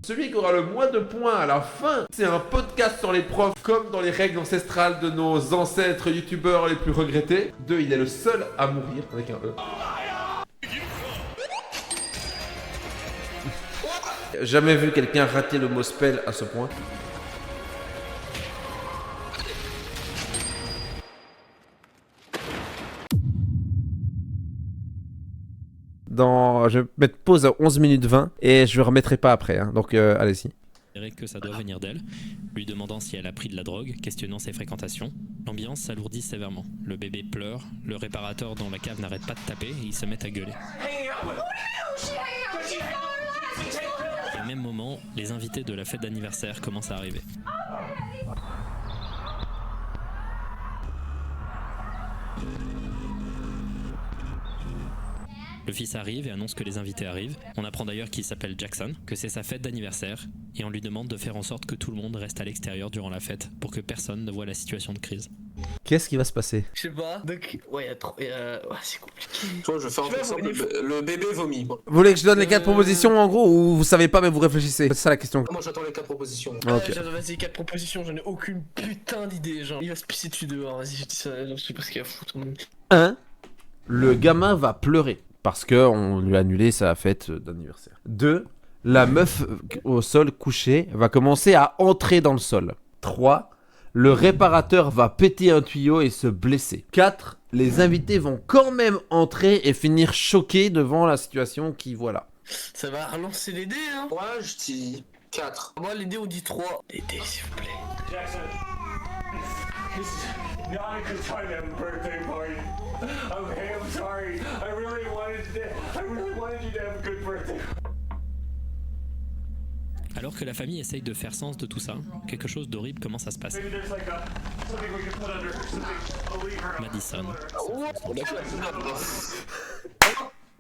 Celui qui aura le moins de points à la fin, c'est un podcast sur les profs, comme dans les règles ancestrales de nos ancêtres youtubeurs les plus regrettés. 2, il est le seul à mourir, avec un E. Jamais vu quelqu'un rater le mot spell à ce point. Je vais mettre pause à 11 minutes 20 et je ne remettrai pas après, hein. Donc allez-y. Que ça doit venir d'elle, lui demandant si elle a pris de la drogue, questionnant ses fréquentations. L'ambiance s'alourdit sévèrement. Le bébé pleure, le réparateur dans la cave n'arrête pas de taper et ils se mettent à gueuler. Et au même moment, les invités de la fête d'anniversaire commencent à arriver. Le fils arrive et annonce que les invités arrivent. On apprend d'ailleurs qu'il s'appelle Jackson, que c'est sa fête d'anniversaire, et on lui demande de faire en sorte que tout le monde reste à l'extérieur durant la fête, pour que personne ne voit la situation de crise. Qu'est-ce qui va se passer? Je sais pas, donc, ouais, c'est compliqué. Toi, je fais un exemple, le bébé vomit. Bon. Vous voulez que je donne les 4 propositions en gros, ou vous savez pas mais vous réfléchissez? C'est ça la question. Moi, j'attends les 4 propositions. Ok. Vas-y, 4 propositions, j'en ai aucune putain d'idée, genre. Il va se pisser dessus dehors, vas-y, je dis ça, je sais pas ce qu'il y a à foutre. 1. Le gamin va pleurer. Parce qu'on lui a annulé sa fête d'anniversaire. 2. La meuf au sol couchée va commencer à entrer dans le sol. 3. Le réparateur va péter un tuyau et se blesser. 4. Les invités vont quand même entrer et finir choqués devant la situation qui voilà. Ça va relancer les dés, hein. Moi, je dis 4. Moi, les dés, on dit 3. Les dés, s'il vous plaît. Jackson, this is not a good time to have a birthday party. Okay, I'm sorry. I really wanted you to have a good birthday. Alors que la famille essaye de faire sens de tout ça, quelque chose d'horrible commence à se passer. Maybe there's like something we can put under something. A lever. Madison.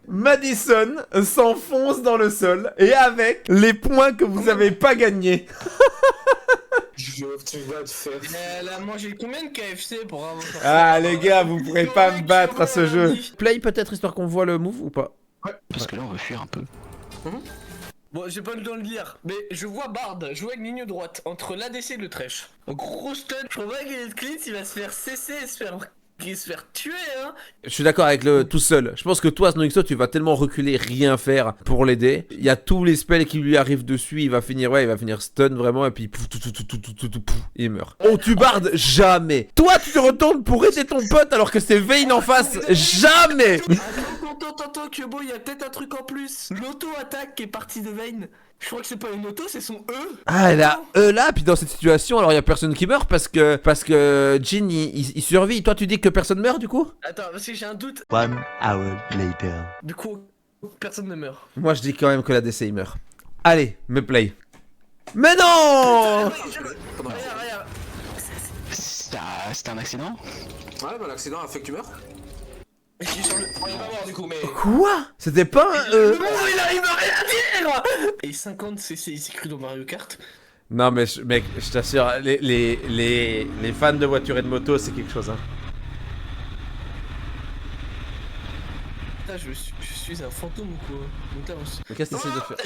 Madison s'enfonce dans le sol et avec les points que vous avez pas gagnés. Tu vas te faire. Elle a mangé combien de KFC pour avoir ça? Ah les gars, vous pourrez pas me battre à ce jeu. Play peut-être histoire qu'on voit le move ou pas? Parce que là on va fuir un peu. Bon, j'ai pas le temps de lire, mais je vois Bard jouer une ligne droite entre l'ADC et le Thresh. Un gros stun, je crois pas qu'il Clint, il va se faire cesser et se faire tuer, hein. Je suis d'accord avec le tout seul. Je pense que toi, Snoixo, tu vas tellement reculer, rien faire pour l'aider. Il y a tous les spells qui lui arrivent dessus. Il va finir stun vraiment. Et puis, pouf, il meurt. On tue Bard jamais. Toi, tu te retournes pour aider ton pote alors que c'est Vayne en face. Jamais. Attends, Kyobo, il y a peut-être un truc en plus. L'auto-attaque qui est partie de Vayne. Je crois que c'est pas une auto, c'est son E. Ah, elle a E là, puis dans cette situation, alors il y a personne qui meurt parce que Jin il survit. Toi, tu dis que personne meurt du coup? Attends, parce que j'ai un doute. 1 hour later. Du coup, personne ne meurt. Moi, je dis quand même que la DC il meurt. Allez, me play. Mais non! Regarde. C'était un accident? Ouais, bah l'accident a fait que tu meurs. On est pas mort du coup, mais. Quoi? C'était pas un E? Il va rien dire. Et 50 CC, il s'est cru dans Mario Kart. Non mais mec, je t'assure, les fans de voitures et de moto, c'est quelque chose, hein. Putain, je suis un fantôme ou quoi? Mais qu'est-ce que t'essayes de faire?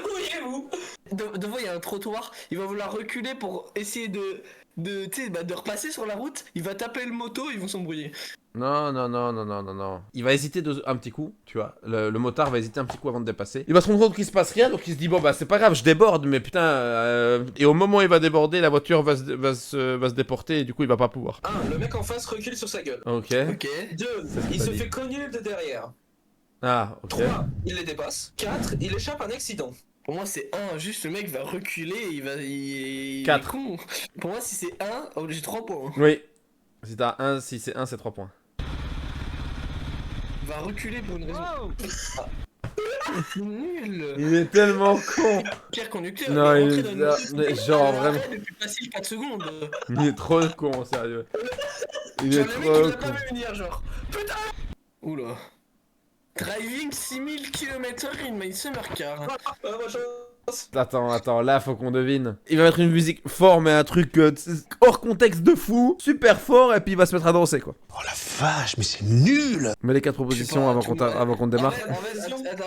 Voyez-vous? Devant, il y a un trottoir, il va vouloir reculer pour essayer de repasser sur la route, il va taper le moto, ils vont s'embrouiller. Non. Il va hésiter un petit coup, tu vois. Le motard va hésiter un petit coup avant de dépasser. Il va se rendre compte qu'il se passe rien, donc il se dit bon bah c'est pas grave, je déborde, mais putain. Et au moment où il va déborder, la voiture va se déporter et du coup il va pas pouvoir. 1. Le mec en face recule sur sa gueule. Ok. 2. Il se fait cogner de derrière. Ah, ok. 3. Il les dépasse. 4. Il échappe à un accident. Pour moi c'est 1, juste le mec va reculer, il est 4. con. Pour moi si c'est 1, j'ai 3 points. Oui. Si c'est 1, c'est 3 points. Il va reculer pour une raison. Nul. Il est tellement con. Pierre conducteur, Non, il il est rentré dans une... mais genre vraiment. Depuis facile 4 secondes. Il est trop con, sérieux. Il est Genre le mec il trop l'a pas con. vu venir, genre. Putain. Oula. Driving 6000 km/h in my summer car. Attends, là faut qu'on devine. Il va mettre une musique fort, mais un truc hors contexte de fou, super fort, et puis il va se mettre à danser quoi. Oh la vache, mais c'est nul. Mets les 4 propositions avant qu'on démarre.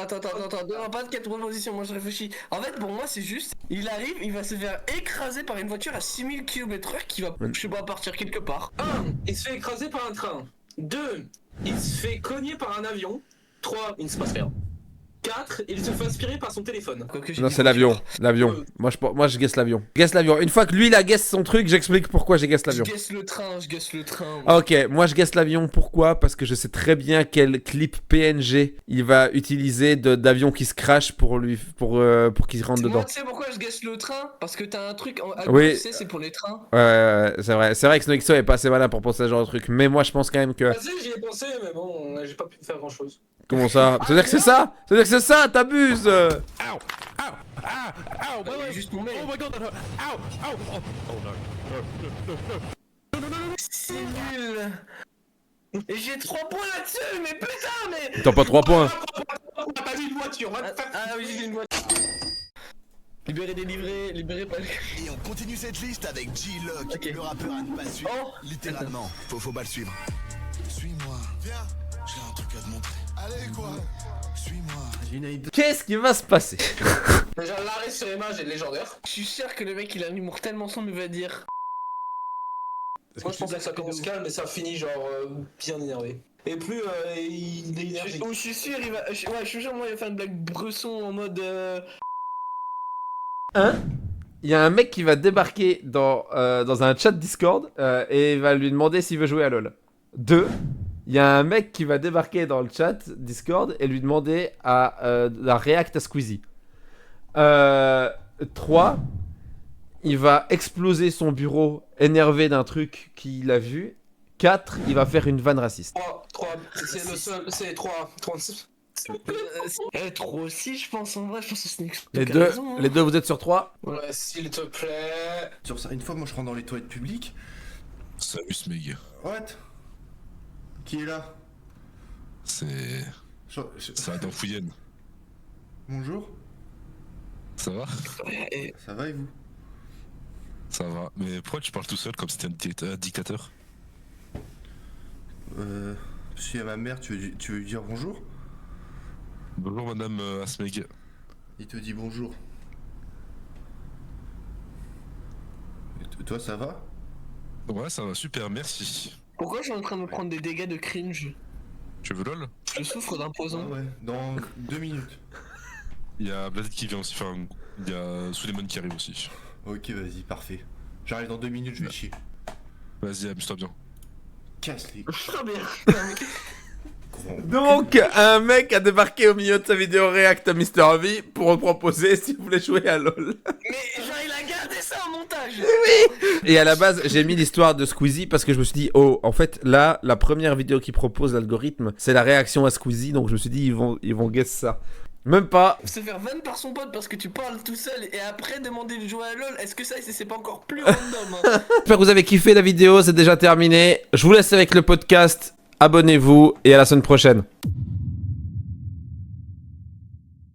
Attends, donne pas de 4 propositions, moi je réfléchis. En fait, pour moi, c'est juste, il arrive, il va se faire écraser par une voiture à 6000 km/h qui va, je sais pas, partir quelque part. 1. Il se fait écraser par un train. 2. Il se fait cogner par un avion. 3. Il ne se passe rien. 4. Il se fait aspirer par son téléphone. Non, c'est l'avion. L'avion. Moi, je guesse l'avion. Guesse l'avion. Une fois que lui, il a guesse son truc, j'explique pourquoi j'ai guesse l'avion. Je guesse le train. Ok, moi, je guesse l'avion. Pourquoi? Parce que je sais très bien quel clip PNG il va utiliser d'avion qui se crash pour qu'il rentre dedans. Moi, tu sais pourquoi je guesse le train? Parce que t'as un truc à Oui. tu sais, c'est pour les trains. Ouais, c'est vrai. C'est vrai que Snoxo est pas assez malin pour penser à ce genre de truc. Mais moi, je pense quand même que. Vas-y, j'y ai pensé, mais bon, j'ai pas pu faire grand chose. Comment ça? C'est-à-dire que c'est ça? C'est-à-dire que c'est ça? T'abuses! Juste mon mail. C'est nul. Et j'ai 3 points là-dessus, mais putain, mais. T'as pas 3 points. On n'a pas vu une voiture, va te faire. Ah oui, j'ai une voiture. Libéré, délivré, libéré, pas. Et on continue cette liste avec G-Lock, Ok. le rappeur à ne pas suivre. Oh. Littéralement, faut pas le suivre. Suis-moi, viens, j'ai un truc à te montrer. Allez quoi, suis-moi. Qu'est-ce qui va se passer? Déjà, l'arrêt sur image est légendaire. Je suis sûr que le mec il a un humour tellement sombre, il va dire. Moi, je pensais que ça commence calme, mais ça finit genre bien énervé. Et plus il est énergique. Oh, je suis sûr, il va. Ouais, je suis sûr, moi il va faire une blague bresson en mode. Il y a un mec qui va débarquer dans un chat Discord et il va lui demander s'il veut jouer à LoL. 2. Il y a un mec qui va débarquer dans le chat Discord et lui demander la react à Squeezie. 3. Il va exploser son bureau énervé d'un truc qu'il a vu. 4. Il va faire une vanne raciste. 3, c'est le seul, c'est 3. trop aussi, je pense en vrai, je pense que c'est une Les deux, vous êtes sur 3. Ouais, s'il te plaît. Sur ça, une fois, moi je rentre dans les toilettes publiques. Salut Smeg. What? Qui est là? C'est Adam Fouillenne. Bonjour. Ça va? Ça va et vous? Ça va. Mais pourquoi tu parles tout seul comme si t'étais un dictateur? Je suis à ma mère, tu veux lui dire bonjour? Bonjour madame Asmeg. Il te dit bonjour. Et toi, ça va? Ouais, ça va super, merci. Pourquoi je suis en train de me prendre des dégâts de cringe? Tu veux LOL? Je souffre d'un poison. Ah ouais, dans 2 minutes. Il y a Blazed qui vient aussi, enfin, il y a Suleiman qui arrive aussi. Ok, vas-y, parfait. J'arrive dans 2 minutes, je vais chier. Vas-y, amuse-toi bien. Casse les... Très bien. Donc, un mec a débarqué au milieu de sa vidéo React à Mr. V pour me proposer s'il voulait jouer à LoL. Mais genre, il a gardé ça en montage. Et à la base, j'ai mis l'histoire de Squeezie parce que je me suis dit, oh, en fait, là, la première vidéo qui propose l'algorithme, c'est la réaction à Squeezie, donc je me suis dit, ils vont guess ça. Même pas. Se faire vanne par son pote parce que tu parles tout seul et après demander de jouer à LoL, est-ce que ça c'est pas encore plus random hein? J'espère que vous avez kiffé la vidéo, c'est déjà terminé. Je vous laisse avec le podcast. Abonnez-vous et à la semaine prochaine.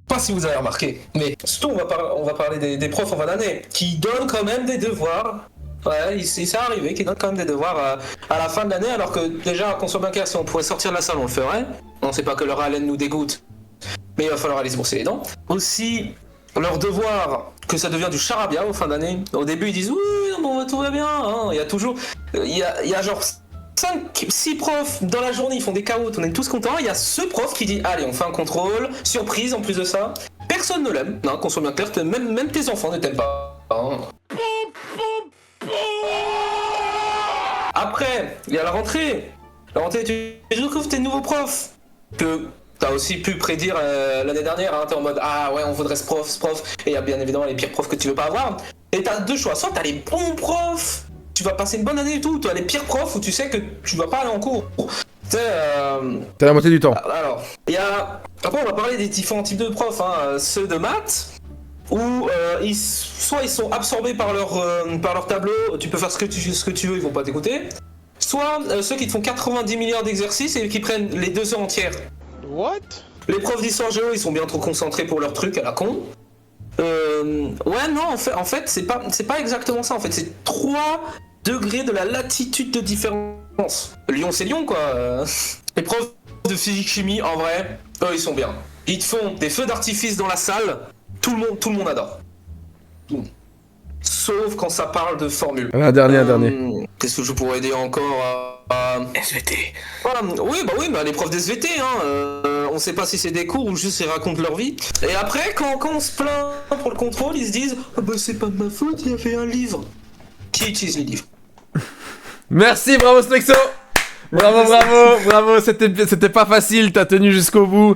Pas si vous avez remarqué, mais surtout on va parler des profs en fin d'année qui donnent quand même des devoirs. Ouais, il s'est arrivé qu'ils donnent quand même des devoirs à la fin de l'année, alors que déjà, qu'on soit bien clair, si on pouvait sortir de la salle, on le ferait. On sait pas que leur haleine nous dégoûte, mais il va falloir aller se brosser les dents. Aussi, leur devoir, que ça devient du charabia au fin d'année. Au début, ils disent oui, non, tout va bien. Hein. Il y a toujours, il y a genre 5-6 profs dans la journée, ils font des carottes, on est tous contents. Il y a ce prof qui dit allez, on fait un contrôle, surprise en plus de ça. Personne ne l'aime, non, qu'on soit bien clair, même tes enfants ne t'aiment pas. Hein. Après, il y a la rentrée. La rentrée, tu découvres tes nouveaux profs. Que t'as aussi pu prédire l'année dernière, hein, t'es en mode ah ouais, on voudrait ce prof. Et il y a bien évidemment les pires profs que tu veux pas avoir. Et t'as deux choix, soit t'as les bons profs, tu vas passer une bonne année et tout, t'as les pires profs où tu sais que tu vas pas aller en cours. T'as la moitié du temps. Alors, il y a. Après, on va parler des différents types de profs, hein. Ceux de maths, où soit ils sont absorbés par leur tableau, tu peux faire ce que tu veux, ils vont pas t'écouter. Soit ceux qui te font 90 milliards d'exercices et qui prennent les 2 heures entières. What? Les profs d'histoire géo, ils sont bien trop concentrés pour leur truc à la con. Ouais, non, en fait c'est pas exactement ça. En fait, c'est 3 degrés de la latitude de différence. Lyon, c'est Lyon, quoi. Les profs de physique-chimie, en vrai, eux, ils sont bien. Ils te font des feux d'artifice dans la salle, tout le monde adore. Sauf quand ça parle de formule. Un dernier. Qu'est-ce que je pourrais dire encore SVT. Voilà, oui, les profs d'SVT, on sait pas si c'est des cours ou juste ils racontent leur vie. Et après, quand on se plaint pour le contrôle, ils se disent c'est pas de ma faute, il y avait un livre. Qui utilise les livres? Merci, bravo Snexo. Bravo, c'était pas facile, t'as tenu jusqu'au bout.